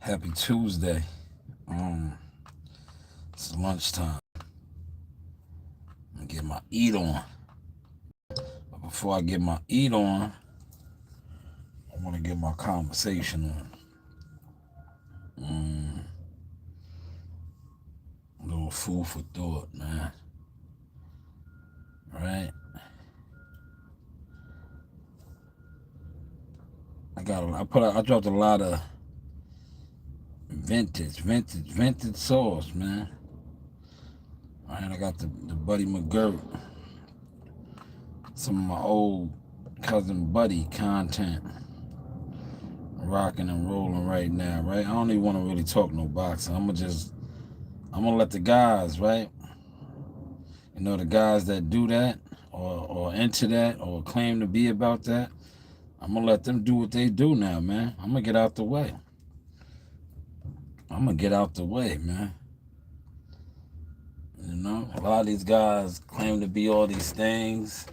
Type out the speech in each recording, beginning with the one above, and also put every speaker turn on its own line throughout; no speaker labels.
Happy Tuesday. It's lunchtime. I'm gonna get my eat on. But before I get my eat on, I want to get my conversation on. A little food for thought, man. All right. I dropped a lot of vintage sauce, man. All right, I got the Buddy McGirt, some of my old cousin Buddy content, rocking and rolling right now, right? I don't even want to really talk no boxing. I'm gonna let the guys, right? You know, the guys that do that or into that or claim to be about that, I'm gonna let them do what they do now, man. I'm gonna get out the way. Man. You know, a lot of these guys claim to be all these things.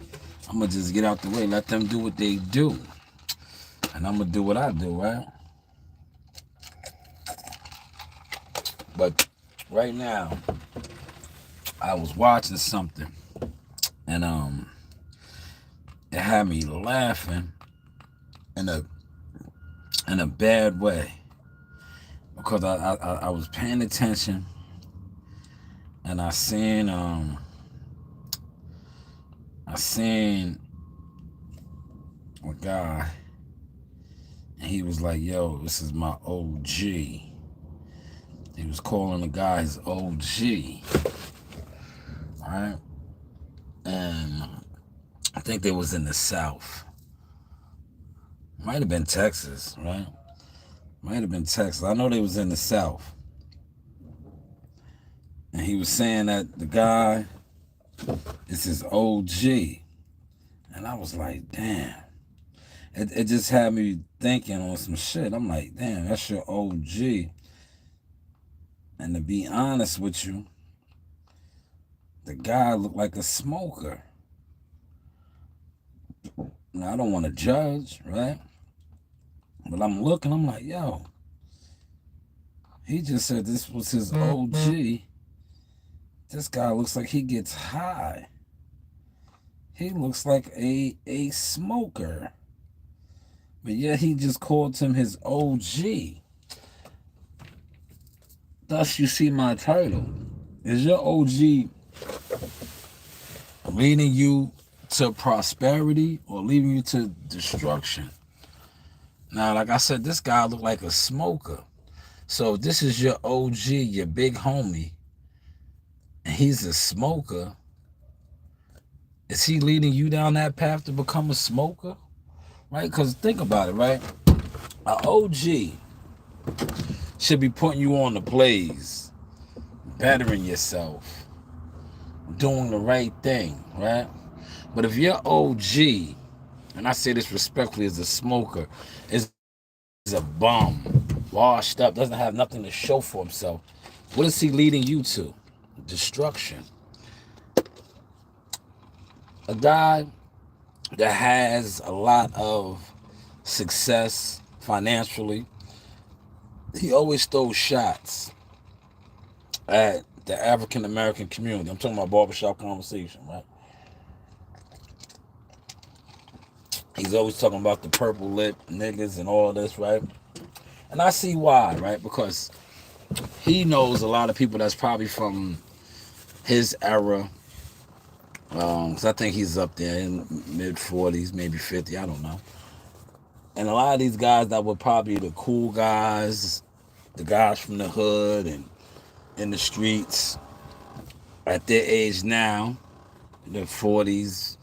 I'm gonna just get out the way, let them do what they do, and I'm gonna do what I do, right? But right now, I was watching something, and it had me laughing in a bad way because I was paying attention, and I seen a guy, and he was like, "Yo, this is my OG." He was calling the guy his OG, right? And I think they was in the South. Might have been Texas, right? Might have been Texas. I know they was in the South. And he was saying that the guy is his OG. And I was like, damn. It just had me thinking on some shit. I'm like, damn, that's your OG. And to be honest with you, the guy looked like a smoker. Now, I don't want to judge, right? But I'm looking, I'm like, yo, he just said this was his OG. This guy looks like he gets high. He looks like a smoker. But yet he just called him his OG. Thus you see my title. Is your OG leading you to prosperity or leading you to destruction? Now, like I said, this guy looked like a smoker. So if this is your OG, your big homie, and he's a smoker, is he leading you down that path to become a smoker? Right? Because think about it, right? An OG should be putting you on the plays, bettering yourself, doing the right thing, right? But if your OG, and I say this respectfully, is a smoker, is a bum, washed up, doesn't have nothing to show for himself, what is he leading you to? Destruction. A guy that has a lot of success financially, he always throws shots at the African American community. I'm talking about barbershop conversation, right? He's always talking about the purple lip niggas and all this, right? And I see why, right? Because he knows a lot of people that's probably from his era. Because I think he's up there in mid 40s, maybe 50, I don't know. And a lot of these guys that were probably the cool guys, the guys from the hood and in the streets, at their age now, their 40s,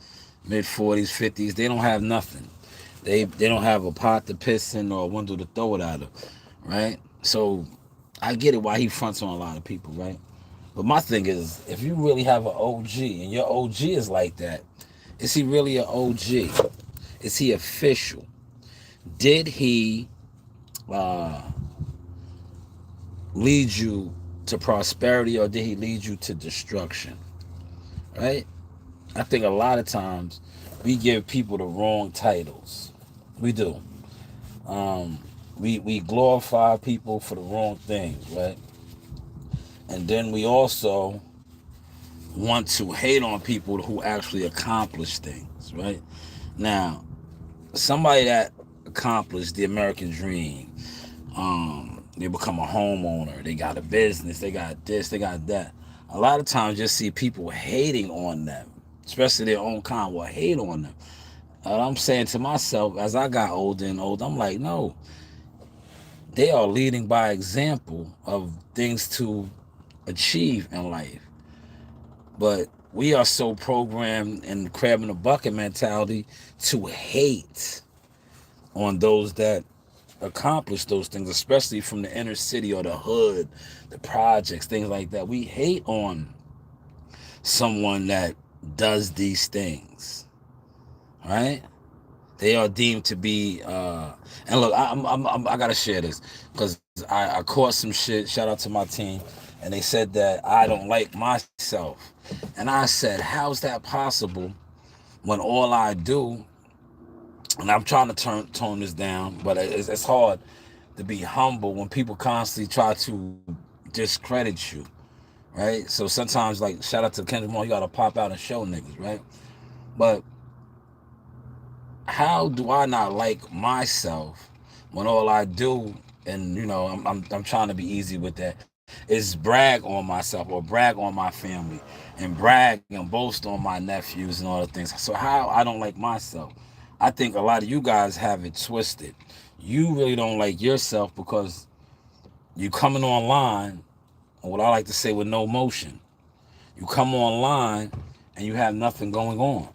mid 40s, 50s, they don't have nothing. They don't have a pot to piss in or a window to throw it out of, right? So I get it why he fronts on a lot of people, right? But my thing is, if you really have an OG and your OG is like that, is he really an OG? Is he official? Did he lead you to prosperity or did he lead you to destruction? Right? I think a lot of times we give people the wrong titles. We do. we glorify people for the wrong things, right? And then we also want to hate on people who actually accomplish things, right? Now, somebody that accomplished the American dream, they become a homeowner, they got a business, they got this, they got that. A lot of times, you just see people hating on them, especially their own kind will hate on them. And I'm saying to myself, as I got older and older, I'm like, no, they are leading by example of things to achieve in life. But we are so programmed in the crab in the bucket mentality to hate on those that accomplish those things, especially from the inner city or the hood, the projects, things like that. We hate on someone that does these things, right? They are deemed to be. And look, I gotta share this because I caught some shit. Shout out to my team, and they said that I don't like myself, and I said, how's that possible when all I do, and I'm trying to tone this down, but it's hard to be humble when people constantly try to discredit you, right? So sometimes, like, shout out to Kendrick Lamar, you gotta pop out and show niggas, right? But how do I not like myself when all I do, and I'm trying to be easy with that, is brag on myself or brag on my family and brag and boast on my nephews and all the things. So how I don't like myself? I think a lot of you guys have it twisted. You really don't like yourself because you coming online, what I like to say, with no motion. You come online and you have nothing going on.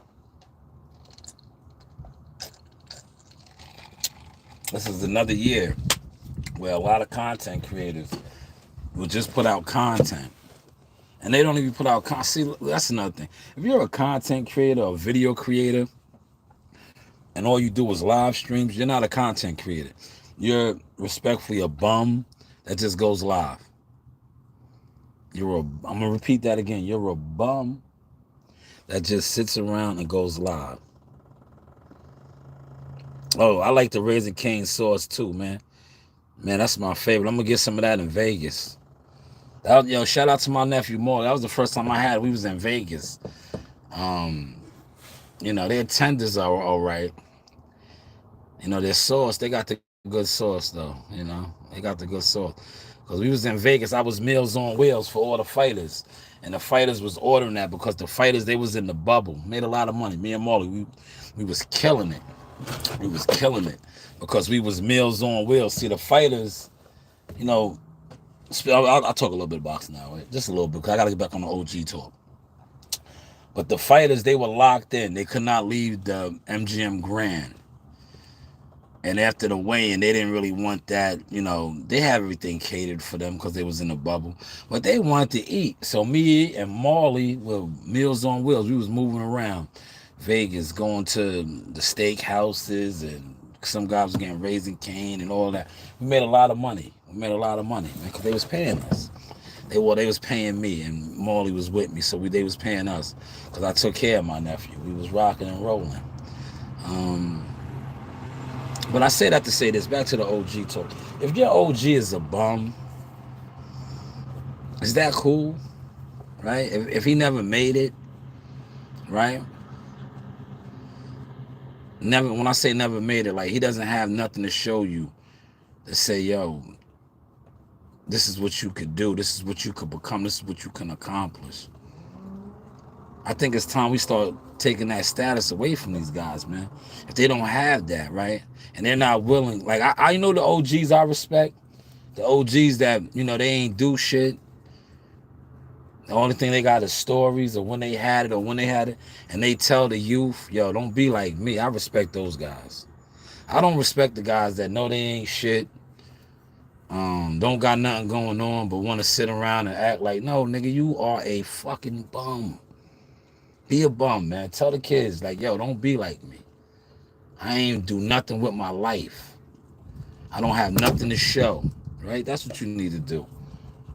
This is another year where a lot of content creators will just put out content. And they don't even put out content. See, that's another thing. If you're a content creator or video creator and all you do is live streams, you're not a content creator. You're respectfully a bum that just goes live. I'm going to repeat that again. You're a bum that just sits around and goes live. Oh, I like the Raising Cane sauce too, man. Man, that's my favorite. I'm going to get some of that in Vegas. Shout out to my nephew Moore. That was the first time I had it. We was in Vegas. Their tenders are all right. Their sauce, they got the good sauce though. They got the good sauce. Because we was in Vegas, I was Meals on Wheels for all the fighters. And the fighters was ordering that because the fighters, they was in the bubble. Made a lot of money. Me and Marley, we was killing it. We was killing it. Because we was Meals on Wheels. See, the fighters, I'll talk a little bit of boxing now, right? Just a little bit, because I got to get back on the OG talk. But the fighters, they were locked in. They could not leave the MGM Grand. And after the weigh-in, they didn't really want that. They have everything catered for them because they was in a bubble. But they wanted to eat. So me and Marley were Meals on Wheels. We was moving around Vegas, going to the steak houses, and some guys was getting Raising Cane and all that. We made a lot of money. Man, because they was paying us. They was paying me, and Marley was with me, so they was paying us because I took care of my nephew. We was rocking and rolling. But I say that to say this, back to the OG talk. If your OG is a bum, is that cool? Right? If he never made it, right? Never. When I say never made it, like, he doesn't have nothing to show you to say, yo, this is what you could do, this is what you could become, this is what you can accomplish. I think it's time we start taking that status away from these guys, man. If they don't have that, right? And they're not willing. Like, I know the OGs I respect. The OGs that, they ain't do shit. The only thing they got is stories of when they had it or when they had it. And they tell the youth, yo, don't be like me. I respect those guys. I don't respect the guys that know they ain't shit. Don't got nothing going on but want to sit around and act like, no, nigga, you are a fucking bum. Be a bum, man. Tell the kids, like, yo, don't be like me. I ain't do nothing with my life. I don't have nothing to show, right? That's what you need to do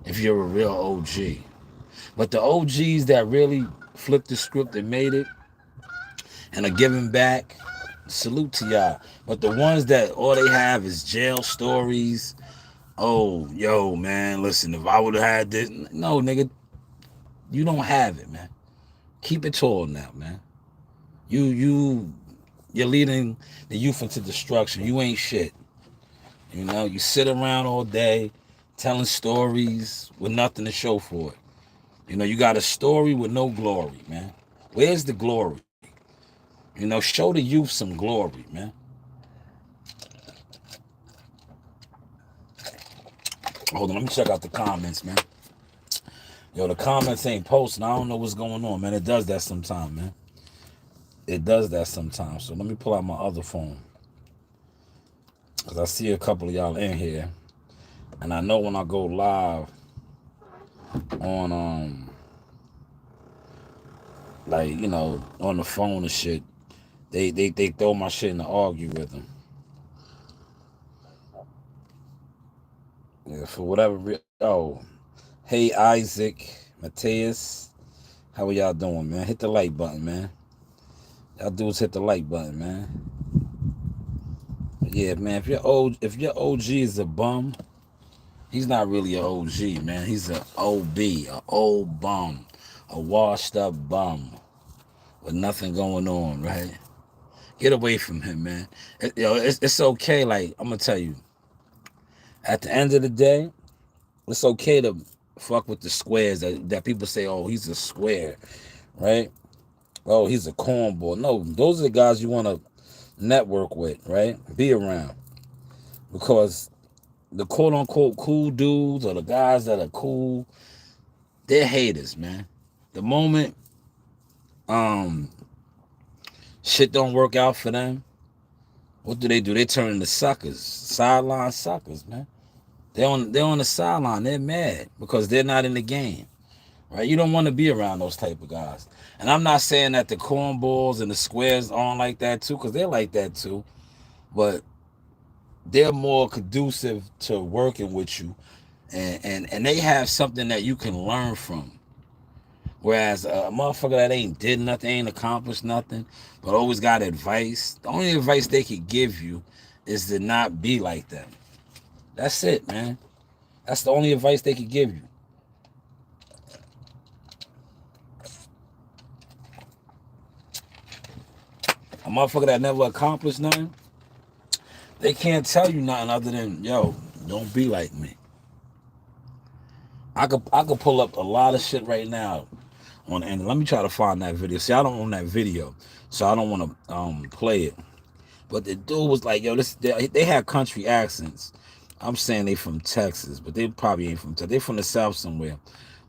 if you're a real OG. But the OGs that really flipped the script and made it and are giving back salute to y'all. But the ones that all they have is jail stories. Oh, yo, man, listen, if I would have had this, no, nigga, you don't have it, man. Keep it tall now, man. You're leading the youth into destruction. You ain't shit. You know, you sit around all day telling stories with nothing to show for it. You know, you got a story with no glory, man. Where's the glory? You know, show the youth some glory, man. Hold on, let me check out the comments, man. Yo, the comments ain't posting. I don't know what's going on, man. It does that sometime, man. It does that sometimes. So let me pull out my other phone. Because I see a couple of y'all in here. And I know when I go live on, like, you know, on the phone and shit, they throw my shit in the algorithm. Yeah, for whatever oh, hey Isaac, Mateus, how are y'all doing, man? Hit the like button, man. Y'all dudes hit the like button, man. Yeah, man. If your OG is a bum, he's not really an OG, man. He's an OB, an old bum, a washed up bum with nothing going on, right? Get away from him, man. It's okay. Like, I'm gonna tell you, at the end of the day, it's okay to fuck with the squares that people say, oh, he's a square, right? Oh, he's a cornball. No, those are the guys you want to network with, right? Be around. Because the quote unquote cool dudes or the guys that are cool, they're haters, man. The moment shit don't work out for them, what do? They turn into suckers, sideline suckers, man. They're on the sideline. They're mad because they're not in the game, right? You don't want to be around those type of guys. And I'm not saying that the cornballs and the squares aren't like that too, because they're like that too. But they're more conducive to working with you, and they have something that you can learn from. Whereas a motherfucker that ain't did nothing, ain't accomplished nothing, but always got advice, the only advice they could give you is to not be like them. That's it, man. That's the only advice they could give you. A motherfucker that never accomplished nothing, they can't tell you nothing other than, yo, don't be like me. I could pull up a lot of shit right now and let me try to find that video. See, I don't own that video, so I don't want to play it. But the dude was like, yo, they have country accents. I'm saying they from Texas, but they probably ain't from Texas. They from the South somewhere.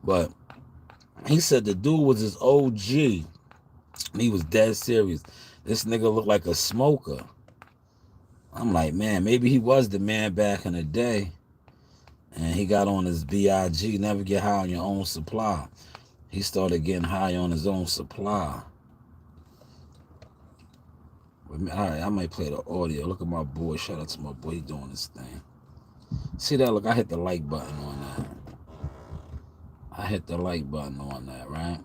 But he said the dude was his OG, and he was dead serious. This nigga looked like a smoker. I'm like, man, maybe he was the man back in the day, and he got on his BIG, never get high on your own supply. He started getting high on his own supply. All right, I might play the audio. Look at my boy. Shout out to my boy. He doing this thing. See that? Look, I hit the like button on that. I hit the like button on that, right?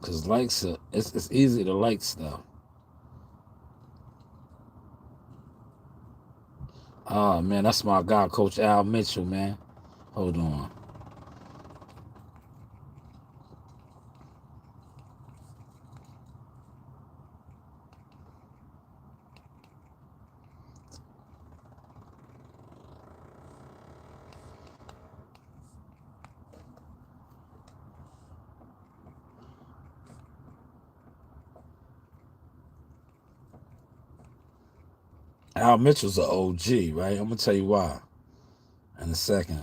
Because likes, it's easy to like stuff. Oh, man, that's my guy, Coach Al Mitchell, man. Hold on. Al Mitchell's an OG, right? I'm going to tell you why in a second.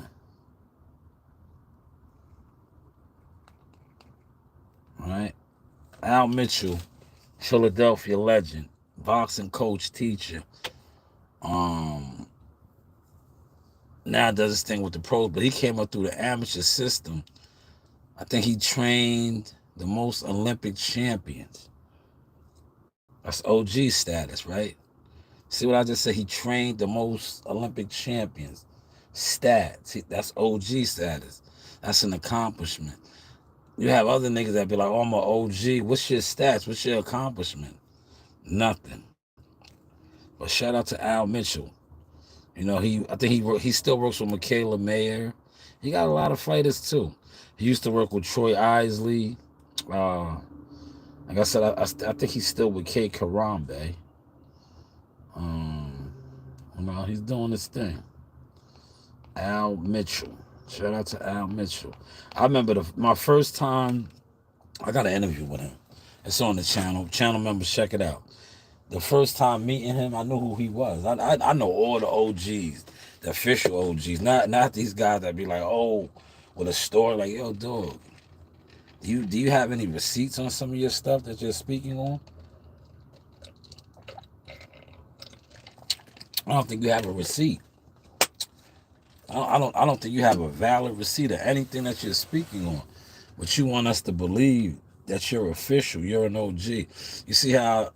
All right? Al Mitchell, Philadelphia legend, boxing coach, teacher. Now does this thing with the pros, but he came up through the amateur system. I think he trained the most Olympic champions. That's OG status, right? See what I just said? He trained the most Olympic champions. Stats. That's OG status. That's an accomplishment. You have other niggas that be like, oh, I'm an OG. What's your stats? What's your accomplishment? Nothing. But shout out to Al Mitchell. You know, I think he still works with Michaela Mayer. He got a lot of fighters too. He used to work with Troy Isley. Like I said, I think he's still with K Karambe. You know, he's doing his thing. Al Mitchell. Shout out to Al Mitchell. I remember my first time I got an interview with him. It's on the channel. Channel members, check it out. The first time meeting him, I knew who he was. I know all the OGs, the official OGs, not these guys that be like, oh, with a story like, yo, dog, do you have any receipts on some of your stuff that you're speaking on? I don't think you have a receipt. I don't think you have a valid receipt of anything that you're speaking on. But you want us to believe that you're official, you're an OG. You see how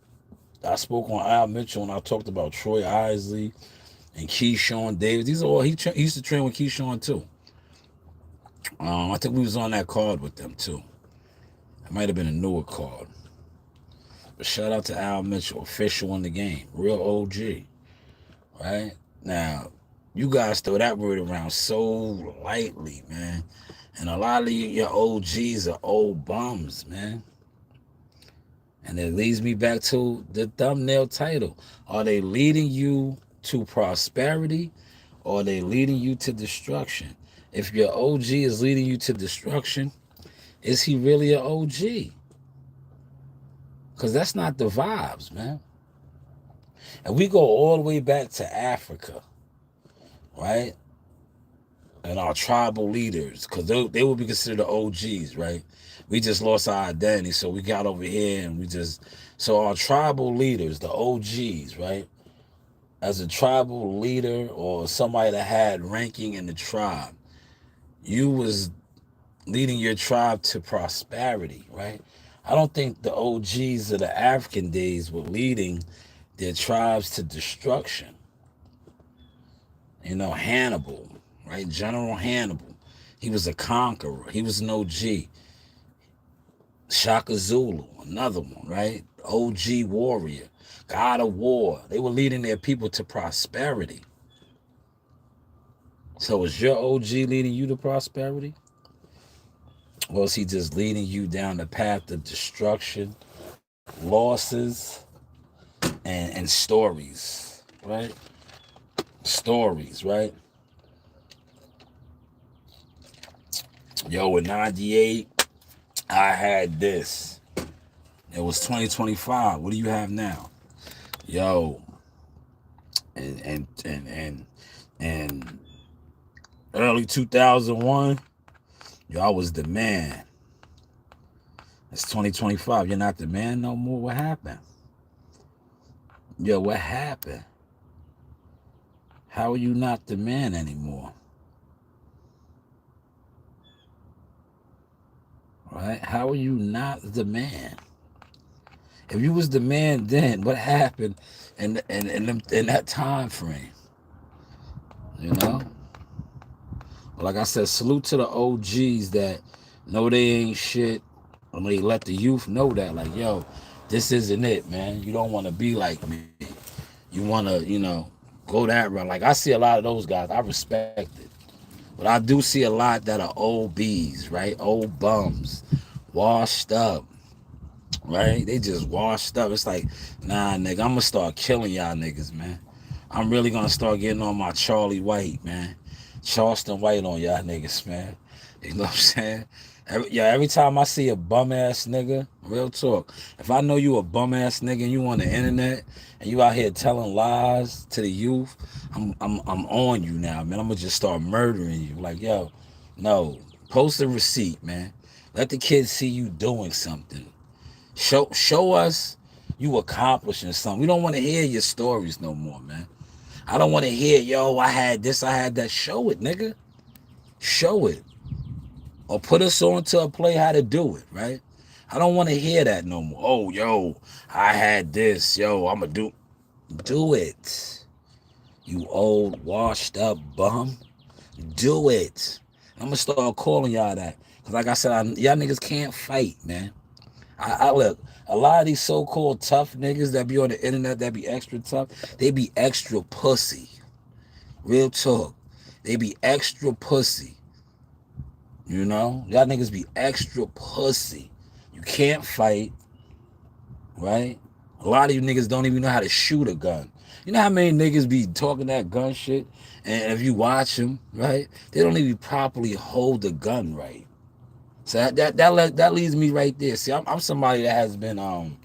I spoke on Al Mitchell and I talked about Troy Isley and Keyshawn Davis. These are all he used to train with Keyshawn too. I think we was on that card with them too. It might have been a newer card. But shout out to Al Mitchell, official in the game, real OG. Right now, you guys throw that word around so lightly, man. And a lot of your OGs are old bums, man. And it leads me back to the thumbnail title. Are they leading you to prosperity or are they leading you to destruction? If your OG is leading you to destruction, is he really an OG? Because that's not the vibes, man. And we go all the way back to Africa, right? And our tribal leaders, because they would be considered the OGs, right? We just lost our identity, so we got over here and so our tribal leaders, the OGs, right? As a tribal leader or somebody that had ranking in the tribe, you was leading your tribe to prosperity, right? I don't think the OGs of the African days were leading their tribes to destruction. You know, Hannibal, right? General Hannibal. He was a conqueror. He was an OG. Shaka Zulu, another one, right? OG warrior, god of war. They were leading their people to prosperity. So is your OG leading you to prosperity? Or is he just leading you down the path of destruction, losses, and stories, right? Stories, right? Yo, in 98, I had this. It was 2025. What do you have now? Yo, and early 2001, yo, I was the man. It's 2025. You're not the man no more. What happened? Yo, what happened? How are you not the man anymore? Right? How are you not the man? If you was the man then, what happened in that time frame? You know? But like I said, salute to the OGs that know they ain't shit. And they let the youth know that, like, yo, this isn't it, man. You don't want to be like me. You want to, go that route. Like, I see a lot of those guys. I respect it. But I do see a lot that are old bees, right? Old bums. Washed up. Right? They just washed up. It's like, nah, nigga, I'm going to start killing y'all niggas, man. I'm really going to start getting on my Charlie White, man. Charleston White on y'all niggas, man. You know what I'm saying? Every time I see a bum ass nigga, real talk. If I know you a bum ass nigga and you on the internet and you out here telling lies to the youth, I'm on you now, man. I'm gonna just start murdering you. Like, yo, no, post a receipt, man. Let the kids see you doing something. Show us you accomplishing something. We don't want to hear your stories no more, man. I don't want to hear, yo, I had this, I had that. Show it, nigga. Show it. Or put us on to a play how to do it, right? I don't want to hear that no more. Oh, yo, I had this. Yo, I'm going to do it. You old, washed up bum. Do it. I'm going to start calling y'all that. Because like I said, y'all niggas can't fight, man. I look, a lot of these so-called tough niggas that be on the internet that be extra tough, they be extra pussy. Real talk. They be extra pussy. You know? Y'all niggas be extra pussy. You can't fight, right? A lot of you niggas don't even know how to shoot a gun. You know how many niggas be talking that gun shit? And if you watch them, right, they don't even properly hold the gun right. So that leads me right there. See, I'm somebody that has been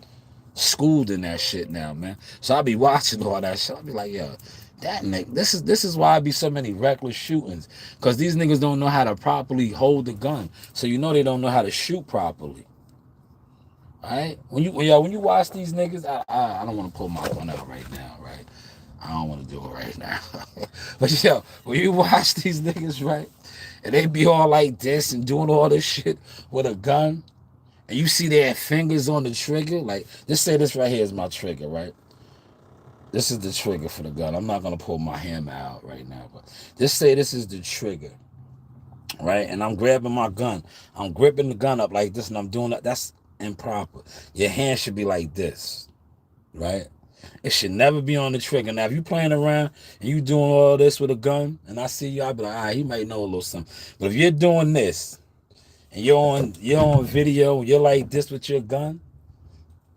schooled in that shit now, man. So I be watching all that shit. I be like, yo, that nigga, this is why I be so many reckless shootings. Cause these niggas don't know how to properly hold the gun. So you know they don't know how to shoot properly. Right? When you watch these niggas, I don't want to pull my phone out right now, right? I don't want to do it right now. But yo, when you watch these niggas, right, and they be all like this and doing all this shit with a gun, and you see their fingers on the trigger, like, just say this right here is my trigger, right? This is the trigger for the gun. I'm not gonna pull my hammer out right now, but just say this is the trigger, right? And I'm grabbing my gun. I'm gripping the gun up like this, and I'm doing that. That's improper. Your hand should be like this, right? It should never be on the trigger. Now, if you playing around and you doing all this with a gun, and I see you, I'll be like, all right, he might know a little something. But if you're doing this and you're on video, you're like this with your gun,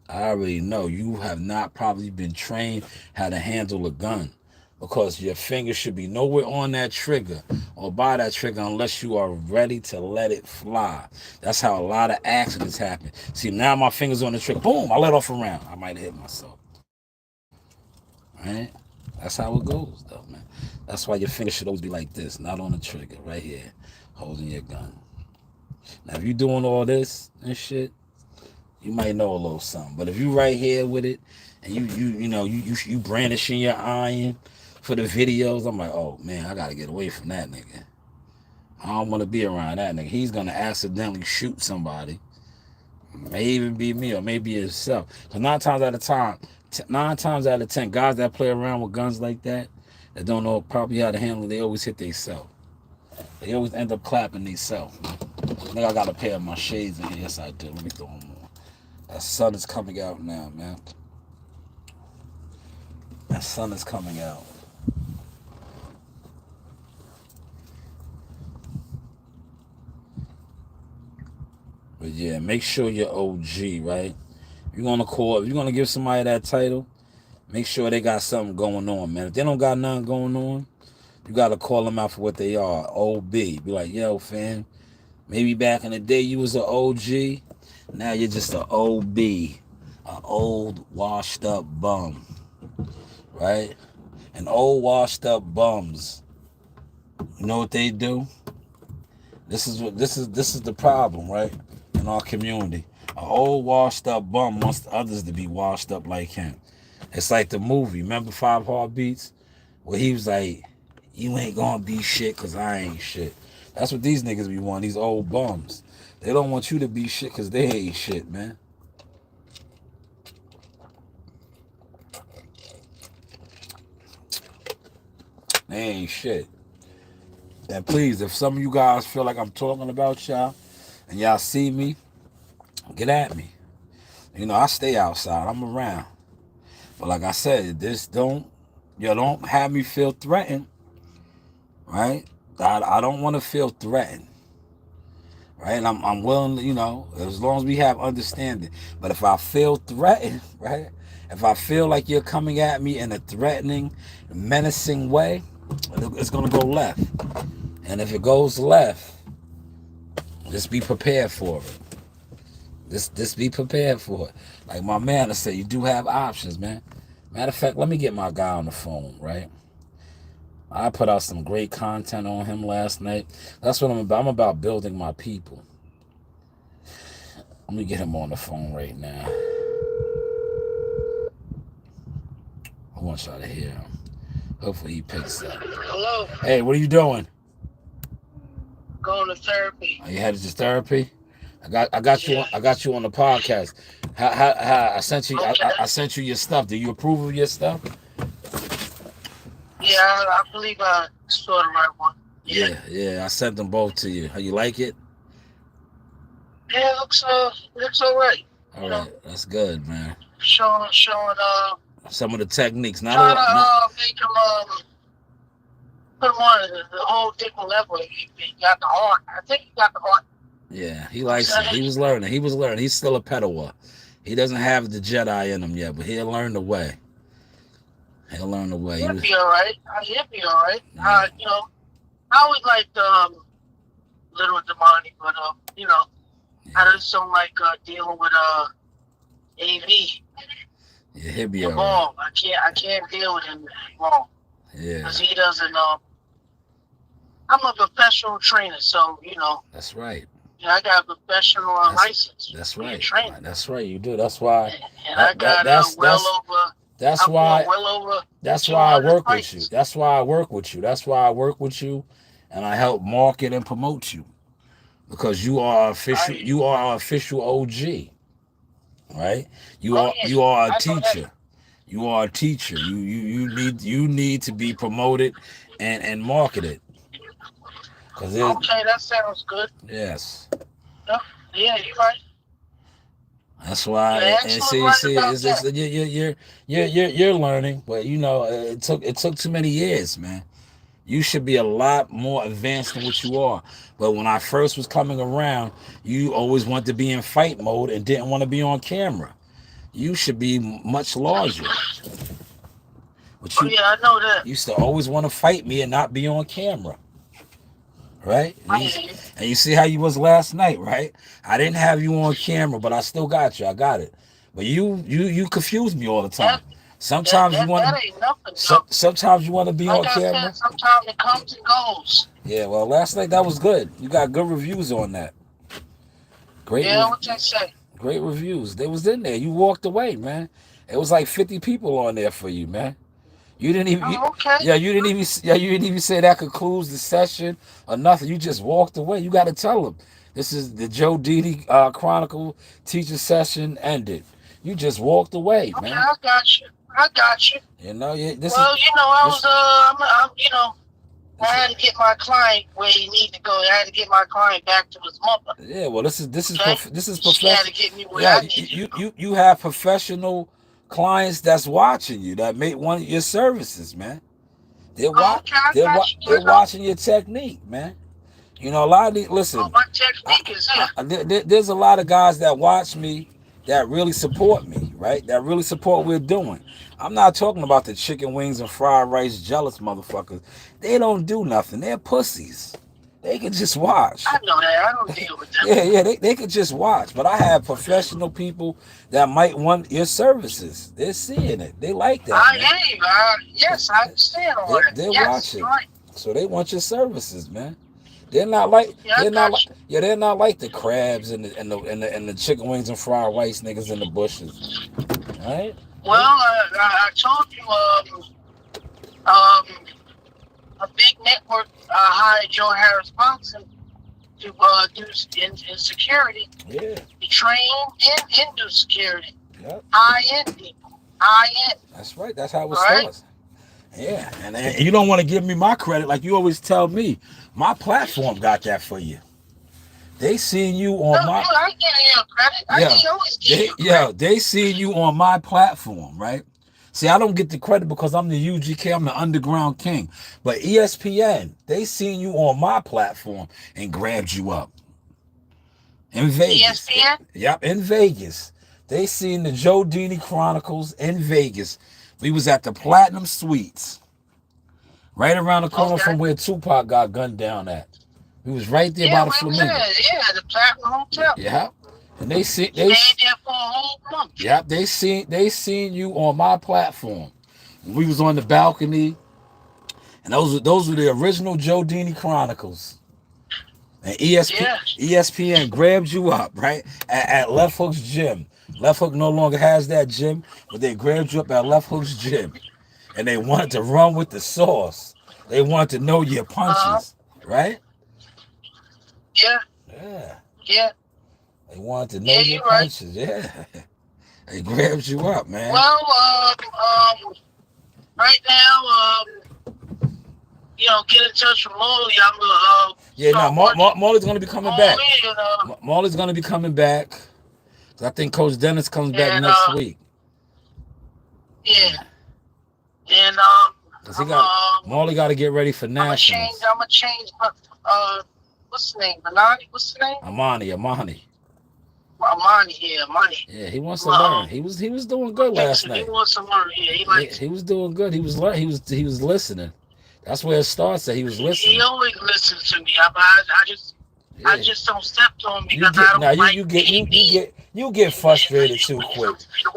I already know you have not probably been trained how to handle a gun, because your finger should be nowhere on that trigger or by that trigger unless you are ready to let it fly. That's how a lot of accidents happen. See, now my finger's on the trigger. Boom, I let off a round. I might have hit myself. Right? That's how it goes, though, man. That's why your finger should always be like this, not on the trigger, right here, holding your gun. Now, if you're doing all this and shit, you might know a little something. But if you right here with it and you brandishing your iron for the videos, I'm like, oh man, I gotta get away from that nigga. I don't want to be around that nigga. He's gonna accidentally shoot somebody. May even be me or maybe himself. Cause nine times out of 10, guys that play around with guns like that don't know probably how to handle it, they always hit themselves. They always end up clapping themselves. I think I got a pair of my shades in here. Yes, I do. Let me throw them on. That sun is coming out now, man. That sun is coming out. But yeah, make sure you're OG, right? If you're gonna give somebody that title, make sure they got something going on, man. If they don't got nothing going on, you gotta call them out for what they are. OB. Be like, yo, fam, maybe back in the day you was an OG. Now you're just an OB. An old washed up bum. Right? And old washed up bums. You know what they do? This is the problem, right? In our community. An old washed up bum wants others to be washed up like him. It's like the movie. Remember Five Heartbeats? Where he was like, you ain't gonna be shit cause I ain't shit. That's what these niggas be wanting, these old bums. They don't want you to be shit cause they ain't shit, man. They ain't shit. And please, if some of you guys feel like I'm talking about y'all and y'all see me, get at me. You know, I stay outside. I'm around. But like I said, don't have me feel threatened. Right? I don't want to feel threatened. Right? And I'm willing to, as long as we have understanding. But if I feel threatened, right? If I feel like you're coming at me in a threatening, menacing way, it's gonna go left. And if it goes left, just be prepared for it. Just be prepared for it. Like my man I said, you do have options, man. Matter of fact, let me get my guy on the phone, right? I put out some great content on him last night. That's what I'm about. I'm about building my people. Let me get him on the phone right now. I want y'all to hear him. Hopefully he picks up.
Hello.
Hey, what are you doing?
Going to therapy.
You headed to therapy? I got you on the podcast. How I sent you
Okay.
I sent you your stuff. Do you approve of your stuff?
Yeah, I believe I saw the right one.
Yeah. I sent them both to you. How you like it?
Yeah, it looks all right.
All right, that's good, man.
showing
Some of the techniques, not
trying
all, not.
to make him put him on the whole different level. He got the heart. I think he got the heart.
Yeah, he
You know what I'm
likes it. He
saying?
was learning. He was learning. He's still a Padawan. He doesn't have the Jedi in him yet, but he'll learn the way. He'll learn the way.
He'll be all right. He'll be all right.
Yeah,
You know, I always liked Little Demani, but I
yeah,
just don't like dealing with AV
yeah, he'll be all right.
involved. I can't deal with him involved
Yeah,
because he doesn't. I'm a professional trainer, so
that's right.
I got a professional
That's
license
that's
for being a
right.
trainer,
That's right. You do. That's why.
and I
That, that
got
that's
well
that's
over.
that's
I'm going
why.
well over
That's why I
200
work with you.
fights.
That's why I work with you. That's why I work with you, and I help market and promote you because you are official.
I
You are official OG, right? You
Oh
are
yeah,
you are a
I know that.
teacher. You are a teacher. You need to be promoted and marketed because there's
Okay, that sounds good.
yes.
Yeah, yeah, you're right.
That's
You're
why and
absolutely
see
right
see
about
it's
that.
you're learning, but it took too many years, man. You should be a lot more advanced than what you are. But when I first was coming around, you always wanted to be in fight mode and didn't want to be on camera. You should be much larger. But
Oh
you
yeah, I know that.
used to always want to fight me and not be on camera, right?
I hear you.
And you see how you was last night, right? I didn't have you on camera, but I still got you. I got it. But you confuse me all the time.
That that
Sometimes you
that
want
that
to.
ain't nothing though.
Sometimes you want to be
Like
on
I said,
camera.
sometimes it comes and goes.
Yeah, well, last night that was good. You got good reviews on that. Great,
Yeah, what they say.
great reviews. They was in there. You walked away, man. It was like 50 people on there for you, man. You didn't even,
Oh, okay.
you didn't even say that concludes the session or nothing. You just walked away. You got to tell them this is the Joe Didi Chronicle teacher session ended. You just walked away,
Okay,
man.
I got you. I got you.
This is
Well, I was
this
I
this is
had to get my client where he needed to go. I had to get my client back to his mother.
yeah. Well,
Okay,
this is
she had
professional.
to get me where
Yeah,
I needed to go.
you have professional clients that's watching you that may want your services, man. They're
Oh,
wa-
okay, I
they're
got
wa-
you.
they're watching your technique, man. A lot of these.
Oh,
Listen,
my
I,
technique is here.
there's a lot of guys that watch me that really support me, right? That really support what we're doing. I'm not talking about the chicken wings and fried rice jealous motherfuckers. They don't do nothing. They're pussies. They can just watch.
I know that. I don't deal with them.
Yeah, they could just watch. But I have professional people that might want your services. They're seeing it. They like that,
I
man.
am. Yes, I understand all that.
They're
Yes, you're
watching.
right.
So they want your services, man. They're not like
Yeah, I got you.
they're not like the crabs and the chicken wings and fried rice niggas in the bushes. All right?
Well, I told you, a big network hired Joe Harris Johnson to do in security.
Yeah.
He train and do security.
Yep.
High end people. High end.
That's right. That's how it
Right?
starts. Yeah. And you don't want to give me my credit like you always tell me. My platform got that for you. They seen you
No,
on my
I give you credit.
yeah.
I always give you credit.
They seen you on my platform, right? See, I don't get the credit because I'm the UGK, I'm the underground king. But ESPN, they seen you on my platform and grabbed you up in Vegas.
ESPN?
Yep, in Vegas. They seen the Joe Dini Chronicles in Vegas. We was at the Platinum Suites, right around the corner
Okay.
from where Tupac got gunned down at. We was right there by the Flamingo.
The Platinum Hotel.
Yeah. And they see
Stayed there for a whole month.
yep, they seen you on my platform. We was on the balcony, and those were the original Joe Dini Chronicles. And ESPN grabbed you up, right? At Left Hook's gym. Left Hook no longer has that gym, but they grabbed you up at Left Hook's gym. And they wanted to run with the sauce. They wanted to know your punches, right?
Yeah.
Yeah.
Yeah.
They wanted to know
Yeah,
your
you're right.
punches. Yeah. They grabbed you up, man.
Well, right now, get in touch with Molly. I'm gonna
Yeah,
start
no,
working
Marley's gonna be coming
on
back.
Molly and
Marley's gonna be coming back. I think Coach Dennis comes back
And
next week.
yeah. And
Cause he got Marley got to get ready for nationals.
I'm gonna change. What's his name? Manani? What's his name?
Amani.
Amani. Yeah, Amani.
Yeah, he wants to learn. He was doing good last night.
He wants to learn. Yeah,
he was doing good. He was listening. That's where it starts. That he was listening.
He always listens to me. I just don't step to him because I don't like
you get frustrated too quick.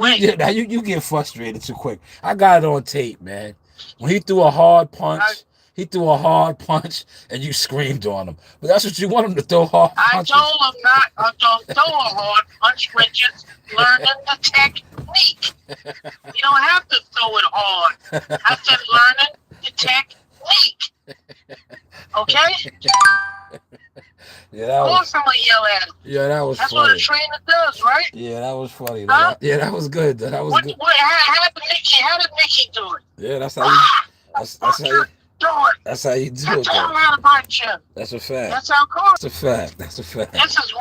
You get frustrated too quick. I got it on tape, man. When he threw a hard punch, and you screamed on him. But that's what you want him to throw hard punches.
I told him not. I don't throw a hard punch, but just learning the technique. You don't have to throw it hard. I said learning the technique. Okay?
Yeah,
of course I'm gonna yell at him.
Yeah, that was
That's
funny.
what a trainer does, right?
Yeah, that was funny.
Huh?
That was good. That was good.
How did Mickey do it?
Yeah, that's how you. That's how you do it. That's how you do it.
That's how I about you.
That's a fact.
That's how it goes.
That's a fact. That's a fact.
This is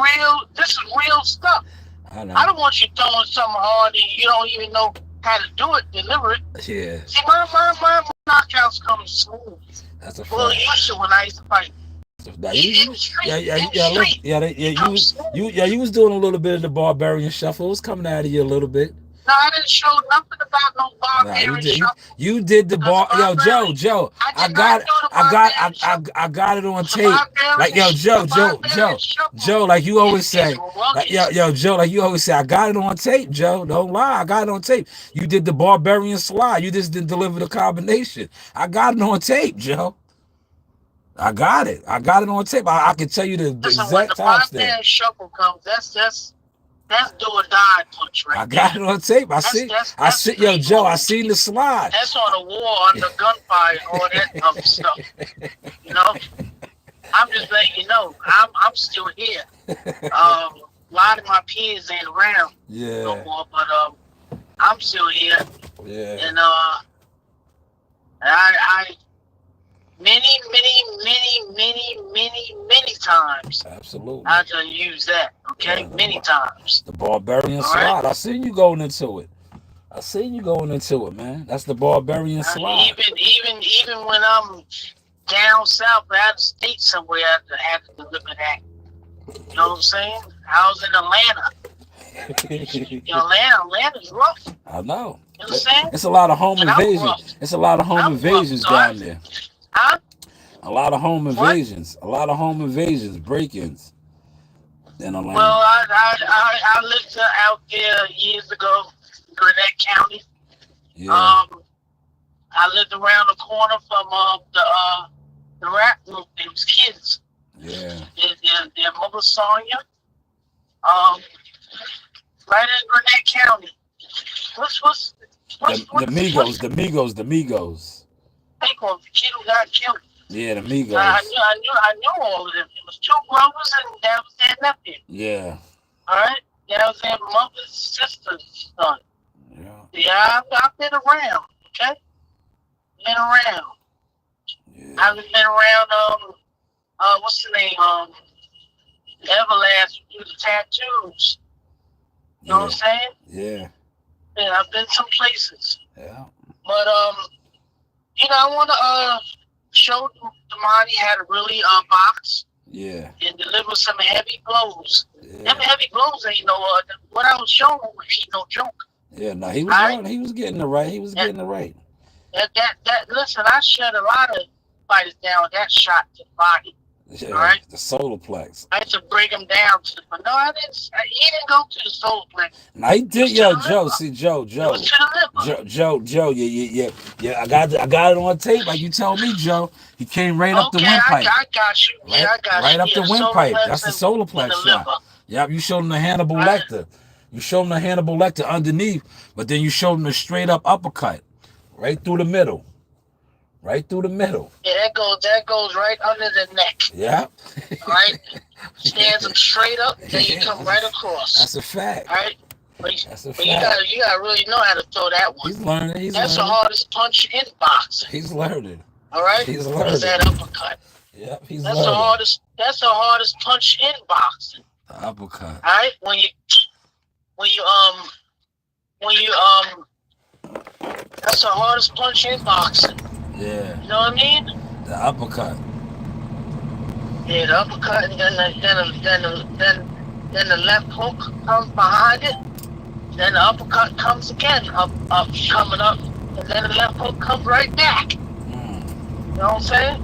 real stuff.
I know.
I don't want you throwing something hard and you don't even know how to do it, deliver it.
Yeah.
See, my knockouts come smooth.
That's a fact.
Well, used to when I used to fight.
You was doing a little bit of the barbarian shuffle. It was coming out of you a little bit.
No, I didn't show nothing about no barbarian shuffle.
You did the bar. Yo, Joe. I got it on tape. Like Joe. Like you always say. Like, Joe. Like you always say. I got it on tape, Joe. Don't lie. I got it on tape. You did the barbarian slide. You just didn't deliver the combination. I got it on tape, Joe. I got it on tape. I can tell you the exact time stamp.
When the shuffle comes, that's do or die punch right
I got it on tape. Joe, I seen the slide.
That's on a war under gunfire and all that other stuff. You know? I'm just letting you know. I'm still here. A lot of my peers ain't around no more, but I'm still here.
Yeah.
And I many times.
Absolutely.
I done use that. Okay,
Yeah,
many times.
The barbarian slide. I seen you going into it. Man. That's the barbarian slide.
Even when I'm down south, out of state somewhere, I had to deliver that. You know what I'm saying? I was in Atlanta. Atlanta's rough.
I know.
You know what I'm saying?
It's a lot of home invasions. It's a lot of home invasions down there.
Huh?
A lot of home invasions. A lot of home invasions, break-ins in Atlanta.
Well, I lived out there years ago, Gwinnett County.
Yeah.
I lived around the corner from the rap group. It was kids.
Yeah.
Their mother Sonya. Right in Gwinnett County.
The Migos.
Take on the kid who got killed.
Yeah, the Migos.
I knew all of them. It was two brothers and that was their nephew.
Yeah.
All right? That was their mother's sister's son.
Yeah.
Yeah, I've been around, okay? Been around.
Yeah.
I've been around, what's the name? Everlast do the tattoos. You know what I'm saying?
Yeah.
Yeah, I've been some places.
Yeah.
But, I want to show Damani how to really box.
Yeah.
And deliver some heavy blows.
Yeah.
Them heavy blows ain't what I was showing was no joke.
Yeah, no, he was getting it right. Getting it right.
That listen, I shut a lot of fighters down with that shot to the body.
Yeah,
all right?
The solar plex.
I had to break him down but no, I didn't. He didn't go to the solar plex.
No, he did. Joe. See, Joe.
It was to the liver.
Joe. Yeah. I got it on tape, like you told me, Joe. He came right up the windpipe.
I got you. Yeah, I got you.
Right up the windpipe. That's the solar plex shot. Yep. You showed him the Hannibal Lecter. You showed him the Hannibal Lecter underneath, but then you showed him the straight up uppercut, right through the middle. Yeah,
that goes right under the neck.
Yeah.
Right? Stands him straight up, then you come right across.
That's a fact.
All right? But you gotta really know how to throw that one.
He's learning.
That's the hardest punch in boxing.
He's learning.
All right?
He's learning.
Is that uppercut.
Yep,
that's the hardest punch in boxing.
The uppercut.
All right? When you when you that's the hardest punch in boxing.
Yeah.
You know what I mean?
The uppercut.
Yeah, the uppercut, and then the left hook comes behind it. Then the uppercut comes again, coming up, and then the left hook comes right back. You know what I'm saying?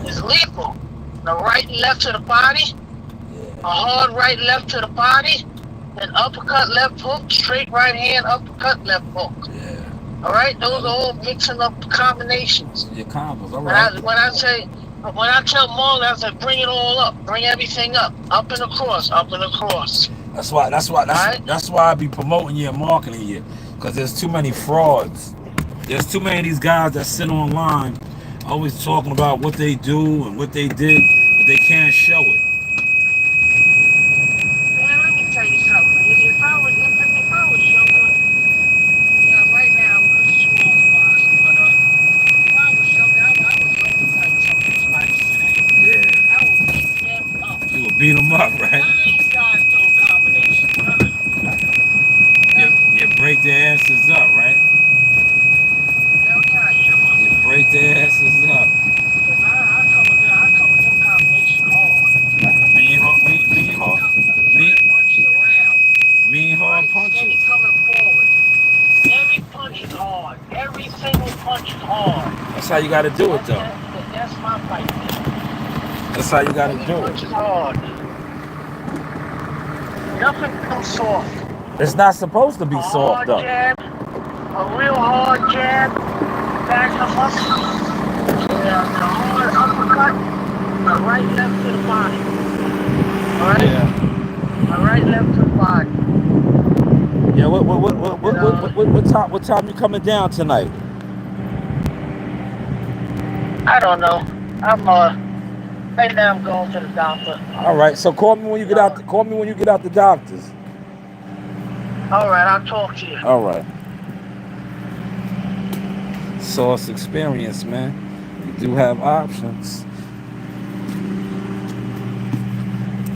It's lethal. The right and left to the body, a hard right and left to the body, then uppercut, left hook, straight right hand, uppercut, left hook.
Yeah.
All right, those are all mixing up combinations.
Your combos, all right.
When I tell Marlon, I say bring it all up, bring everything up and across, up and across.
That's why I be promoting you and marketing you, because there's too many frauds. There's too many of these guys that sit online, always talking about what they do and what they did, but they can't show it.
Man, let me tell you something. If I was younger, yeah, right now I'm small box, but if I was younger, I would like some of these fights today.
Yeah.
I would beat them up.
You would beat them up, right?
I ain't got no combination.
You break their asses up, right? You break their asses up.
I come with them combination hard.
Mean hard punches.
Steady coming forward. Every punch is hard. Every single punch is hard.
That's how you got to do it, though.
That's my fight.
That's how you got to do
Every punch
it.
is hard. Nothing comes soft.
It's not supposed to be soft, though.
Jab, a real hard jab, back them up. Yeah, the hard uppercut, the right left to the body. Alright?
Yeah.
The right left to the body.
Yeah. What time you coming down tonight?
I don't know. Right now I'm going to the doctor.
All right. So call me when you get out. Call me when you get out the doctor's.
All right, I'll talk to you.
All right. Source experience, man. You do have options.